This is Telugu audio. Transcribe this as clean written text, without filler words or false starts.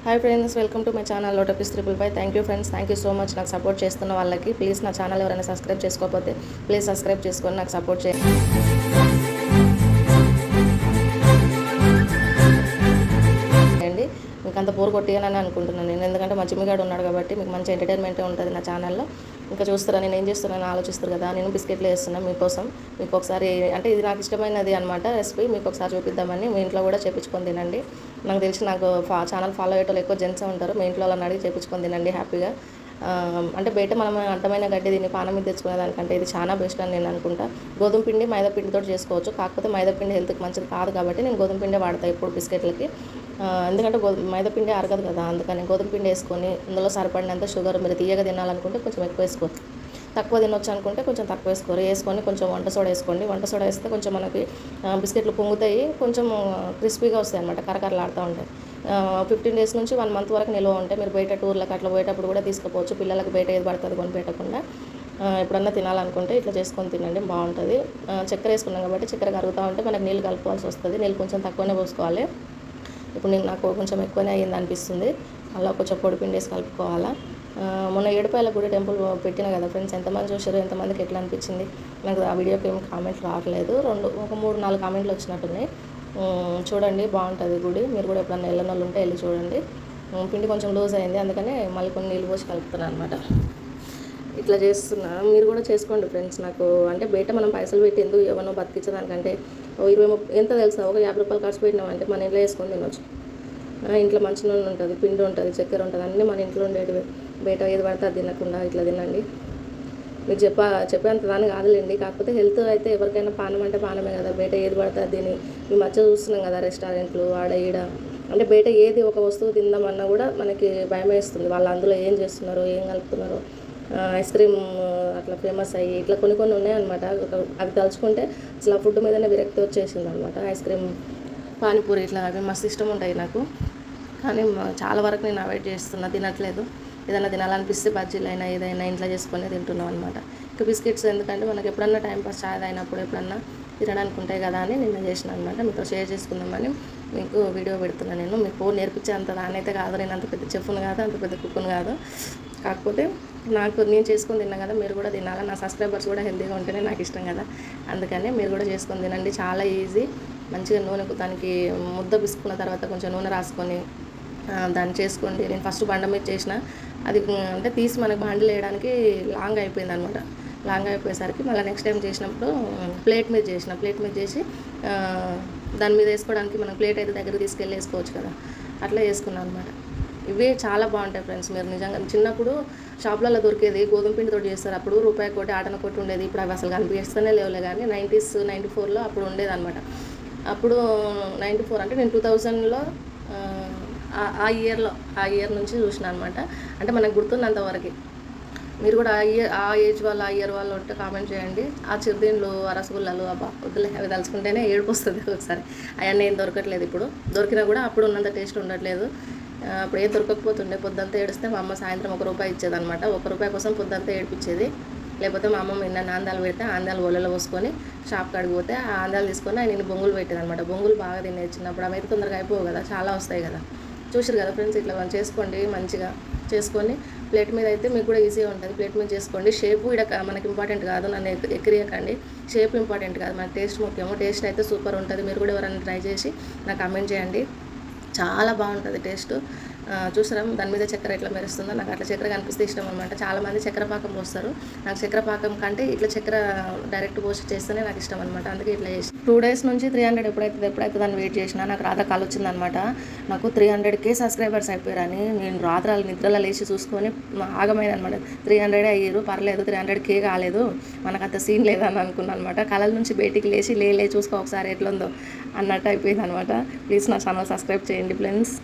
Hi friends, welcome to my channel లోటపీస్ 555. Thank you friends, thank you so much. నాకు సపోర్ట్ చేస్తున్న వాళ్ళకి ప్లీజ్ నా ఛానల్ ఎవరైనా సబ్స్క్రైబ్ చేసుకోకపోతే ప్లీజ్ సబ్స్క్రైబ్ చేసుకొని నాకు సపోర్ట్ చేయండి. మీకు అంత బోర్ కొట్టియాలని అనుకుంటున్నాను నేను, ఎందుకంటే మా జిమ్మిగాడు ఉన్నాడు కాబట్టి మీకు మంచి ఎంటర్టైన్మెంట్ ఉంటుంది నా ఛానల్లో. ఇంకా చూస్తారా నేను ఏం చేస్తున్నాను ఆలోచిస్తారు కదా. నేను బిస్కెట్లు వేస్తున్నాను మీకోసం. మీకు ఒకసారి అంటే ఇది నాకు ఇష్టమైనది అనమాట రెసిపీ, మీకు ఒకసారి చూపిద్దామని. మీ ఇంట్లో కూడా చేపించుకొని తినండి. నాకు తెలిసి నాకు ఛానల్ ఫాలో అయ్యేటోళ్ళు ఎక్కువ జెంట్స్ ఉంటారు. మీ ఇంట్లో వాళ్ళని అడిగి చేపించుకొని తినండి హ్యాపీగా. అంటే బయట మనం అడ్డమైన గడ్డి దీన్ని పానం మీద తెచ్చుకునే దానికంటే ఇది చాలా బెస్ట్ అని నేను అనుకుంటా. గోధుమ పిండి మైదా పిండితో చేసుకోవచ్చు, కాకపోతే మైదా పిండి హెల్త్కి మంచిది కాదు కాబట్టి నేను గోధుమ పిండి వాడతాను ఇప్పుడు బిస్కెట్లకి. ఎందుకంటే మైదా పిండి అరగదు కదా, అందుకని గోధుమ పిండి వేసుకొని అందులో సరిపడినంత షుగర్, మీరు తీయగా తినాలనుకుంటే కొంచెం ఎక్కువ వేసుకోవచ్చు, తక్కువ తినొచ్చు అనుకుంటే కొంచెం తక్కువ వేసుకొని కొంచెం వంట సోడా వేసుకోండి. వంట సోడా వేస్తే కొంచెం మనకి బిస్కెట్లు పొంగుతాయి, కొంచెం క్రిస్పీగా వస్తాయి అనమాట, కరకరలాడుతూ ఉంటాయి. 15 days నుంచి 1 month వరకు నిల్వ ఉంటాయి. మీరు బయట టూర్లకు అట్లా పోయేటప్పుడు కూడా తీసుకోవచ్చు. పిల్లలకు బయట ఏది పడుతుంది కొని పెట్టకుండా ఎప్పుడన్నా తినాలనుకుంటే ఇట్లా చేసుకొని తినండి, బాగుంటుంది. చక్కెర వేసుకున్నాం కాబట్టి చక్కెర కరుగుతూ ఉంటే మనకు నీళ్ళు కలుపుకోవాల్సి వస్తుంది. నీళ్ళు కొంచెం తక్కువనే పోసుకోవాలి. ఇప్పుడు నాకు కొంచెం ఎక్కువనే అయ్యింది అనిపిస్తుంది. అలా కొంచెం పొడి పిండి వేసి కలుపుకోవాలా. మొన్న ఏడుపాయల గుడి టెంపుల్ పెట్టిన కదా ఫ్రెండ్స్, ఎంతమంది చూసారు, ఎంతమందికి ఎట్లా అనిపించింది నాకు ఆ వీడియోకి ఏం కామెంట్లు రావట్లేదు. 3-4 కామెంట్లు వచ్చినట్టున్నాయి. చూడండి, బాగుంటుంది గుడి. మీరు కూడా ఎప్పుడన్నా వెళ్ళని వాళ్ళు ఉంటే వెళ్ళి చూడండి. పిండి కొంచెం లూజ్ అయింది, అందుకనే మళ్ళీ కొన్ని నీళ్ళు పోసి కలుపుతున్నాను అనమాట. ఇట్లా చేస్తున్నా, మీరు కూడా చేసుకోండి ఫ్రెండ్స్. నాకు అంటే బయట మనం పైసలు పెట్టి ఎందుకు ఎవరినో బతికించదానికంటే 20-30 ఎంత తెలుసా, ఒక 50 రూపాయలు ఖర్చు పెట్టినామంటే మన ఇంట్లో వేసుకొని తినొచ్చు. ఇంట్లో మంచి నూనె ఉంటుంది, పిండి ఉంటుంది, చక్కెర ఉంటుంది, అన్నీ మన ఇంట్లో ఉండేటివి. బయట ఏది పడితే అది తినకుండా ఇట్లా తినండి. మీకు చెప్పేంత దాన్ని కాదులేండి, కాకపోతే హెల్త్ అయితే ఎవరికైనా పానం అంటే పానమే కదా. బయట ఏది పడితే అది తిని ఈ మధ్య చూస్తున్నాం కదా, రెస్టారెంట్లు ఆడ ఈడ, అంటే బయట ఏది ఒక వస్తువు తిందామన్నా కూడా మనకి భయం వేస్తుంది. వాళ్ళు అందులో ఏం చేస్తున్నారో, ఏం కలుపుతున్నారో. ఐస్ క్రీమ్ అట్లా ఫేమస్ అయ్యి ఇట్లా కొన్ని ఉన్నాయన్నమాట. అవి తలుచుకుంటే అసలు ఆ ఫుడ్ మీదనే విరక్తి వచ్చేసింది అనమాట. ఐస్ క్రీమ్, పానీపూరి ఇట్లా అవి మస్తు ఇష్టం ఉంటాయి నాకు, కానీ చాలా వరకు నేను అవాయిడ్ చేస్తున్నా, తినట్లేదు. ఏదైనా తినాలనిపిస్తే బజ్జీలైనా ఏదైనా ఇంట్లో చేసుకొని తింటున్నాం అనమాట. ఇంకా బిస్కెట్స్ ఎందుకంటే మనకి ఎప్పుడన్నా టైంపాస్ చాయ్ అయినప్పుడు ఎప్పుడన్నా తినడానికి ఉంటాయి కదా అని నిన్న చేసిన అనమాట. మీతో షేర్ చేసుకుందామని మీకు వీడియో పెడుతున్నాను. నేను మీకు నేర్పించే అంత దానైతే కాదు, నేను అంత పెద్ద చెఫ్ను కాదు, అంత పెద్ద కుక్కును కాదు. కాకపోతే నేను చేసుకొని తిన్నా కదా, మీరు కూడా తినాలి. నా సబ్స్క్రైబర్స్ కూడా హెల్తీగా ఉంటేనే నాకు ఇష్టం కదా, అందుకని మీరు కూడా చేసుకొని తినండి. చాలా ఈజీ. మంచిగా నూనెకు దానికి ముద్ద పిసుకున్న తర్వాత కొంచెం నూనె రాసుకొని దాన్ని చేసుకోండి. నేను ఫస్ట్ బండ మీద చేసిన, అది అంటే తీసి మనకు బండలు వేయడానికి లాంగ్ అయిపోయింది అనమాట. లాంగ్ అయిపోయేసరికి మళ్ళీ నెక్స్ట్ టైం చేసినప్పుడు ప్లేట్ మీద చేసి దాని మీద వేసుకోవడానికి మనం ప్లేట్ అయితే దగ్గర తీసుకెళ్ళి వేసుకోవచ్చు కదా, అట్లా వేసుకున్నాను అనమాట. ఇవే చాలా బాగుంటాయి ఫ్రెండ్స్. మీరు నిజంగా చిన్నప్పుడు షాపులలో దొరికేది గోధుమ పిండితో చేస్తారు. అప్పుడు రూపాయి కోటి, ఆటన కోటి ఉండేది. ఇప్పుడు అవి అసలు కనిపిస్తూనే లేవులే, కానీ 90s 94లో అప్పుడు ఉండేది అనమాట. అప్పుడు 94 అంటే నేను 2000లో ఆ ఇయర్ నుంచి చూసిన అనమాట. అంటే మనకు గుర్తున్నంతవరకు. మీరు కూడా ఆ ఏజ్ వాళ్ళు, ఆ ఇయర్ వాళ్ళు ఉంటే కామెంట్ చేయండి. ఆ చిరుదిండ్లు, ఆ రసగుల్లాలు, అబ్బా వద్దులే, అవి తలుచుకుంటేనే ఏడుపు వస్తుంది ఒకసారి. అవన్నీ ఏం దొరకట్లేదు ఇప్పుడు. దొరికినా కూడా అప్పుడు ఉన్నంత టేస్ట్ ఉండట్లేదు. అప్పుడు ఏం దొరకకపోతుండే. పొద్దుంతా ఏడిస్తే మా అమ్మ సాయంత్రం 1 రూపాయి ఇచ్చేదనమాట. 1 రూపాయి కోసం పొద్దుంతా ఏడిపించేది. లేకపోతే మా అమ్మ నిన్న ఆందాలు పెడితే ఆందాలు ఒళ్ళలో పోసుకొని షాప్ కాడికి పోతే ఆ ఆందాలు తీసుకొని నేను బొంగులు పెట్టేది అనమాట. బొంగులు బాగా తినేది చిన్నప్పుడు. అవి అయితే తొందరగా అయిపోవు కదా, చాలా వస్తాయి కదా. చూసారు కదా ఫ్రెండ్స్, ఇట్లా చేసుకోండి. మంచిగా చేసుకొని ప్లేట్ మీద అయితే మీకు కూడా ఈజీగా ఉంటుంది. ప్లేట్ మీద చేసుకోండి. షేపు ఇక్కడ మనకి ఇంపార్టెంట్ కాదు, నన్ను ఎక్కిరియకండి. షేప్ ఇంపార్టెంట్ కాదు, మనకి టేస్ట్ ముఖ్యము. టేస్ట్ అయితే సూపర్ ఉంటుంది. మీరు కూడా ఎవరైనా ట్రై చేసి నాకు కామెంట్ చేయండి. చాలా బాగుంటుంది టేస్ట్. చూసారా దాని మీద చక్కెర ఎట్లా మెరుస్తుందో, నాకు అట్లా చక్కెర కనిపిస్తే ఇష్టం అనమాట. చాలామంది చక్కెర పాకం పోస్తారు, నాకు చక్కెర పాకం కంటే ఇట్లా చక్కెర డైరెక్ట్ పోస్ట్ చేస్తేనే నాకు ఇష్టం అనమాట. అందుకే ఇట్లా చేసి 2 days నుంచి 300 ఎప్పుడైతే దాన్ని వెయిట్ చేసినా నాకు రాధ కాల్ వచ్చిందనమాట. నాకు 300K సబ్స్క్రైబర్స్ అయిపోయారని నేను రాత్రాలు నిద్రలో లేచి చూసుకొని ఆగమైన అనమాట. 300 అయ్యారు, పర్లేదు, 300K కాలేదు, మనకు అంత సీన్ లేదని అనుకున్నాను అనమాట. కళల నుంచి బయటికి లేచి చూసుకో ఒకసారి ఎట్లుందో అన్నట్టు అయిపోయింది అనమాట. ప్లీజ్ నా ఛానల్ సబ్స్క్రైబ్ చేయండి ఫ్రెండ్స్.